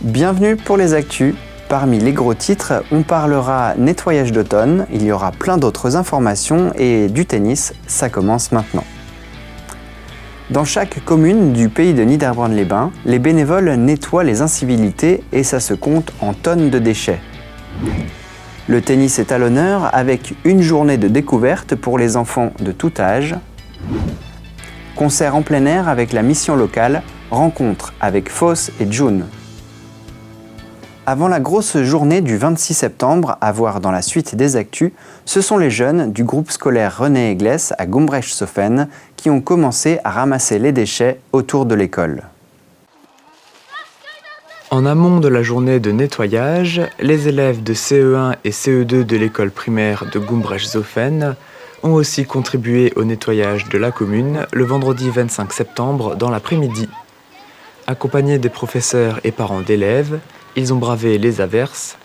Bienvenue pour les actus. Parmi les gros titres, on parlera nettoyage d'automne, il y aura plein d'autres informations et du tennis, ça commence maintenant. Dans chaque commune du pays de Niederbronn-les-Bains, les bénévoles nettoient les incivilités et ça se compte en tonnes de déchets. Le tennis est à l'honneur avec une journée de découverte pour les enfants de tout âge. Concert en plein air avec la mission locale, rencontre avec Foss et June. Avant la grosse journée du 26 septembre, à voir dans la suite des actus, ce sont les jeunes du groupe scolaire René Eglès à Gumbrecht-Sofen qui ont commencé à ramasser les déchets autour de l'école. En amont de la journée de nettoyage, les élèves de CE1 et CE2 de l'école primaire de Gumbrecht-Sofen ont aussi contribué au nettoyage de la commune le vendredi 25 septembre dans l'après-midi. Accompagnés des professeurs et parents d'élèves, ils ont bravé les averses,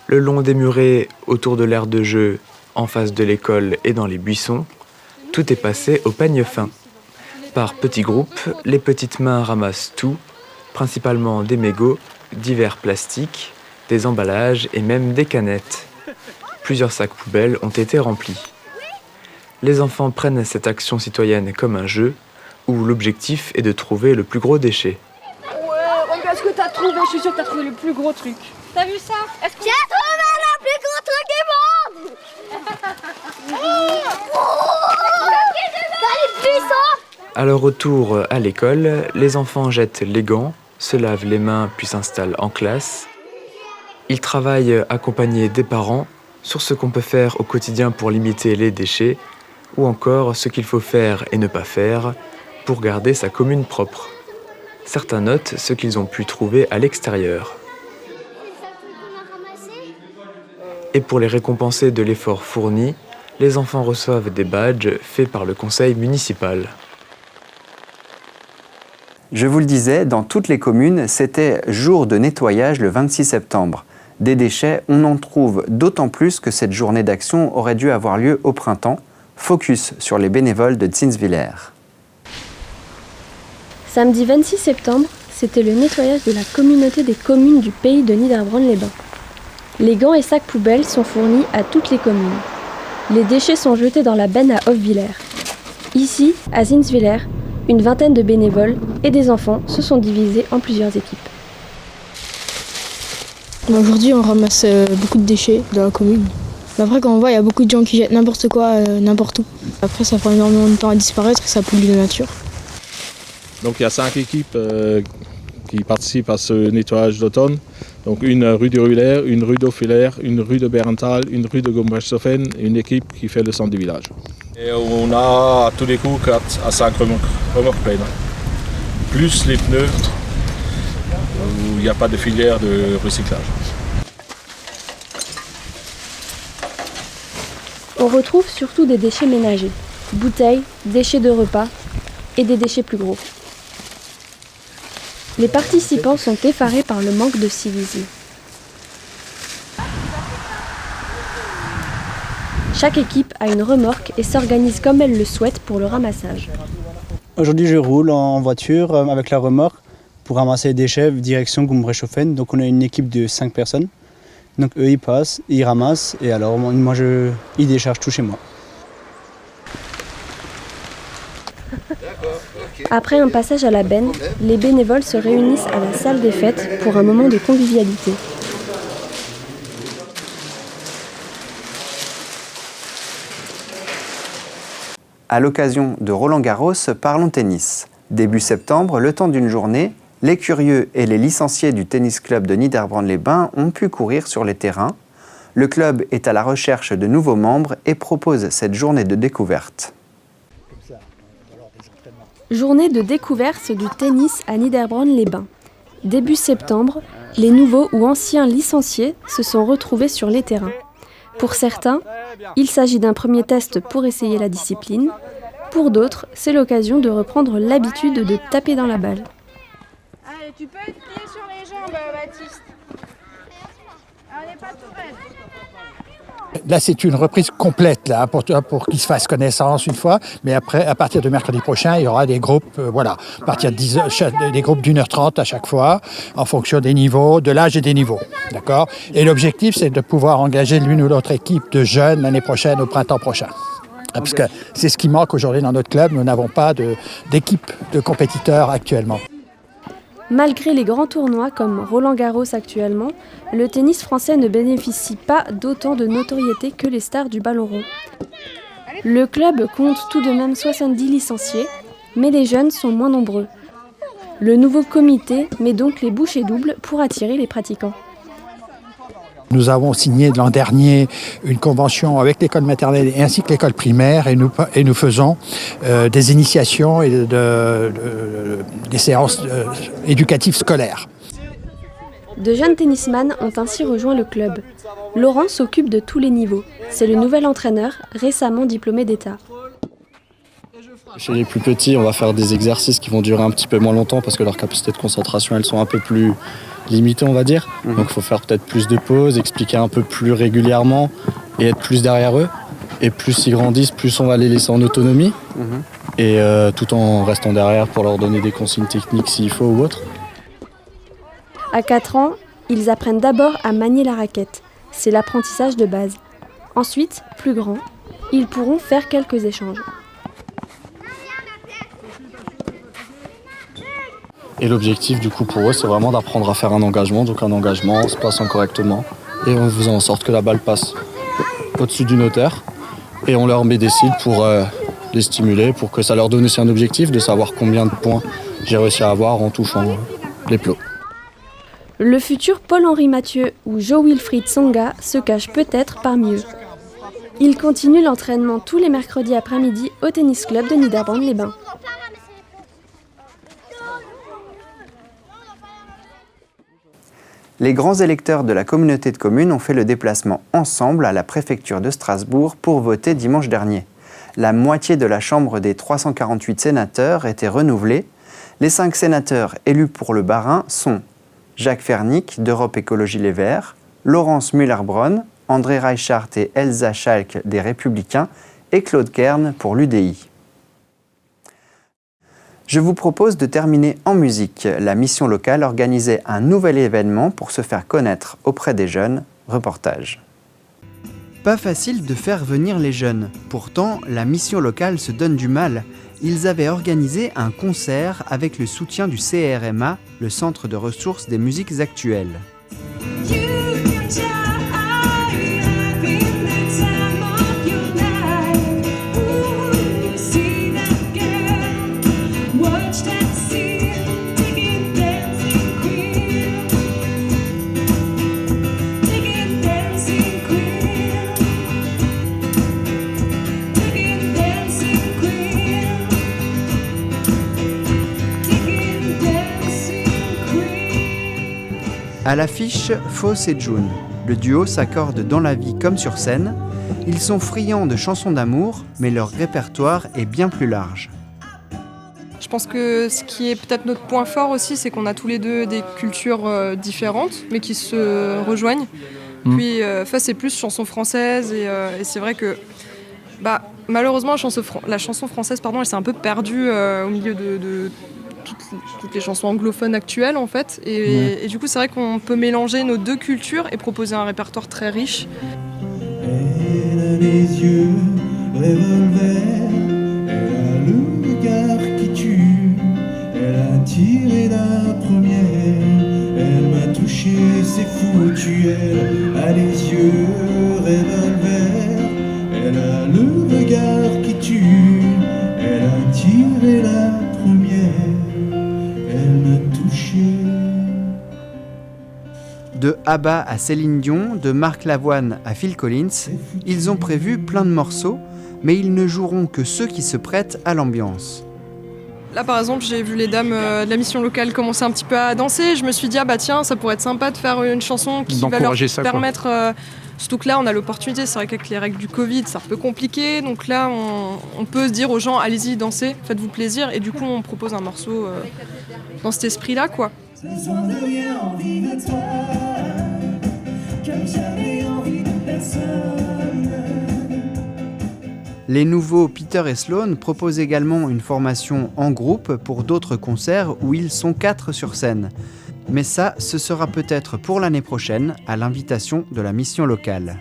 le long des murets autour de l'aire de jeu, en face de l'école et dans les buissons. Tout est passé au peigne fin. Par petits groupes, les petites mains ramassent tout, principalement des mégots, divers plastiques, des emballages et même des canettes. Plusieurs sacs poubelles ont été remplis. Les enfants prennent cette action citoyenne comme un jeu, où l'objectif est de trouver le plus gros déchet. Regarde ce que t'as trouvé, je suis sûre que t'as trouvé le plus gros truc. T'as vu ça? J'ai trouvé le plus gros truc du monde. Dans les buissons. À leur retour à l'école, les enfants jettent les gants, se lavent les mains puis s'installent en classe. Ils travaillent accompagnés des parents sur ce qu'on peut faire au quotidien pour limiter les déchets ou encore ce qu'il faut faire et ne pas faire pour garder sa commune propre. Certains notent ce qu'ils ont pu trouver à l'extérieur. Et pour les récompenser de l'effort fourni, les enfants reçoivent des badges faits par le conseil municipal. Je vous le disais, dans toutes les communes, c'était jour de nettoyage le 26 septembre. Des déchets, on en trouve d'autant plus que cette journée d'action aurait dû avoir lieu au printemps. Focus sur les bénévoles de Zinswiller. Samedi 26 septembre, c'était le nettoyage de la communauté des communes du pays de Niederbronn-les-Bains. Les gants et sacs poubelles sont fournis à toutes les communes. Les déchets sont jetés dans la benne à Hofwiller. Ici, à Zinswiller, une vingtaine de bénévoles et des enfants se sont divisés en plusieurs équipes. Aujourd'hui, on ramasse beaucoup de déchets dans la commune. Mais après, quand on voit, il y a beaucoup de gens qui jettent n'importe quoi, n'importe où. Après, ça prend énormément de temps à disparaître et ça pollue la nature. Donc il y a 5 équipes qui participent à ce nettoyage d'automne. Donc une rue du Ruller, une rue d'Hofwiller, une rue de Berntal, une rue de Gumbrecht-Sofen et une équipe qui fait le centre du village. Et on a à tous les coups 4 à 5 remorques pleines. Plus les pneus où il n'y a pas de filière de recyclage. On retrouve surtout des déchets ménagers, bouteilles, déchets de repas et des déchets plus gros. Les participants sont effarés par le manque de civisme. Chaque équipe a une remorque et s'organise comme elle le souhaite pour le ramassage. Aujourd'hui, je roule en voiture avec la remorque pour ramasser les déchets direction Gumbrecht-Sofen. Donc on a une équipe de 5 personnes. Donc eux, ils passent, ils ramassent et alors moi, ils déchargent tout chez moi. Après un passage à la benne, les bénévoles se réunissent à la salle des fêtes pour un moment de convivialité. À l'occasion de Roland-Garros, parlons tennis. Début septembre, le temps d'une journée, les curieux et les licenciés du tennis club de Niederbronn-les-Bains ont pu courir sur les terrains. Le club est à la recherche de nouveaux membres et propose cette journée de découverte. Journée de découverte du tennis à Niederbronn-les-Bains. Début septembre, les nouveaux ou anciens licenciés se sont retrouvés sur les terrains. Pour certains, il s'agit d'un premier test pour essayer la discipline. Pour d'autres, c'est l'occasion de reprendre l'habitude de taper dans la balle. Allez, tu peux être plié sur les jambes, Baptiste. On n'est pas tout raide. Là, c'est une reprise complète là, pour qu'ils se fassent connaissance une fois. Mais après, à partir de mercredi prochain, il y aura des groupes, à partir de 10 heures, des groupes d'1h30 à chaque fois, en fonction des niveaux, de l'âge et des niveaux. D'accord ? Et l'objectif, c'est de pouvoir engager l'une ou l'autre équipe de jeunes l'année prochaine, au printemps prochain. Parce que c'est ce qui manque aujourd'hui dans notre club. Nous n'avons pas d'équipe de compétiteurs actuellement. Malgré les grands tournois comme Roland-Garros actuellement, le tennis français ne bénéficie pas d'autant de notoriété que les stars du ballon rond. Le club compte tout de même 70 licenciés, mais les jeunes sont moins nombreux. Le nouveau comité met donc les bouchées doubles pour attirer les pratiquants. Nous avons signé l'an dernier une convention avec l'école maternelle ainsi que l'école primaire et nous faisons des initiations et des séances éducatives scolaires. De jeunes tennisman ont ainsi rejoint le club. Laurent s'occupe de tous les niveaux. C'est le nouvel entraîneur, récemment diplômé d'État. Chez les plus petits, on va faire des exercices qui vont durer un petit peu moins longtemps parce que leurs capacités de concentration, elles sont un peu plus limitées, on va dire. Donc il faut faire peut-être plus de pauses, expliquer un peu plus régulièrement et être plus derrière eux. Et plus ils grandissent, plus on va les laisser en autonomie. Et tout en restant derrière pour leur donner des consignes techniques s'il faut ou autre. À 4 ans, ils apprennent d'abord à manier la raquette. C'est l'apprentissage de base. Ensuite, plus grands, ils pourront faire quelques échanges. Et l'objectif du coup pour eux, c'est vraiment d'apprendre à faire un engagement. Donc un engagement en se plaçant correctement et en faisant en sorte que la balle passe au-dessus d'une hauteur. Et on leur met des cibles pour les stimuler, pour que ça leur donne aussi un objectif de savoir combien de points j'ai réussi à avoir en touchant les plots. Le futur Paul-Henri Mathieu ou Jo-Wilfried Tsonga se cache peut-être parmi eux. Il continue l'entraînement tous les mercredis après-midi au tennis club de Niederbronn-les-Bains. Les grands électeurs de la communauté de communes ont fait le déplacement ensemble à la préfecture de Strasbourg pour voter dimanche dernier. La moitié de la Chambre des 348 sénateurs était renouvelée. Les 5 sénateurs élus pour le Bas-Rhin sont Jacques Fernick d'Europe Écologie Les Verts, Laurence Müller-Bronn, André Reichart et Elsa Schalk des Républicains et Claude Kern pour l'UDI. Je vous propose de terminer en musique. La mission locale organisait un nouvel événement pour se faire connaître auprès des jeunes. Reportage. Pas facile de faire venir les jeunes. Pourtant, la mission locale se donne du mal. Ils avaient organisé un concert avec le soutien du CRMA, le Centre de ressources des musiques actuelles. À l'affiche, Foss et June. Le duo s'accorde dans la vie comme sur scène. Ils sont friands de chansons d'amour, mais leur répertoire est bien plus large. Je pense que ce qui est peut-être notre point fort aussi, c'est qu'on a tous les deux des cultures différentes, mais qui se rejoignent. Puis Foss est plus chanson française, et c'est vrai que malheureusement la chanson française, elle s'est un peu perdue au milieu de toutes les chansons anglophones actuelles en fait, et du coup c'est vrai qu'on peut mélanger nos deux cultures et proposer un répertoire très riche. Elle a les yeux revolver, elle a le regard qui tue, elle a tiré la première, elle m'a touché, c'est foutu, elle a les yeux revolver, elle a le regard qui tue, elle a tiré la première. Elle m'a touché. De ABBA à Céline Dion, de Marc Lavoine à Phil Collins, ils ont prévu plein de morceaux, mais ils ne joueront que ceux qui se prêtent à l'ambiance. Là par exemple, j'ai vu les dames de la mission locale commencer un petit peu à danser, je me suis dit tiens, ça pourrait être sympa de faire une chanson qui va leur permettre... Surtout que là, on a l'opportunité, c'est vrai qu'avec les règles du Covid, c'est un peu compliqué. Donc là, on peut se dire aux gens, allez-y, dansez, faites-vous plaisir. Et du coup, on propose un morceau dans cet esprit-là, quoi. Ce soir de rien envie de toi, comme j'avais envie de Les nouveaux Peter et Sloan proposent également une formation en groupe pour d'autres concerts où ils sont 4 sur scène. Mais ça, ce sera peut-être pour l'année prochaine, à l'invitation de la mission locale.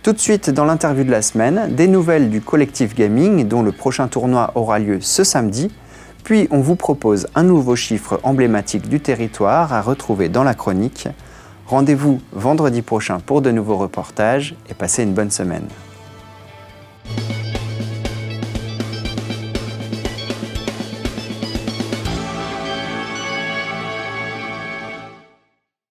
Tout de suite, dans l'interview de la semaine, des nouvelles du collectif gaming dont le prochain tournoi aura lieu ce samedi. Puis on vous propose un nouveau chiffre emblématique du territoire à retrouver dans la chronique. Rendez-vous vendredi prochain pour de nouveaux reportages et passez une bonne semaine.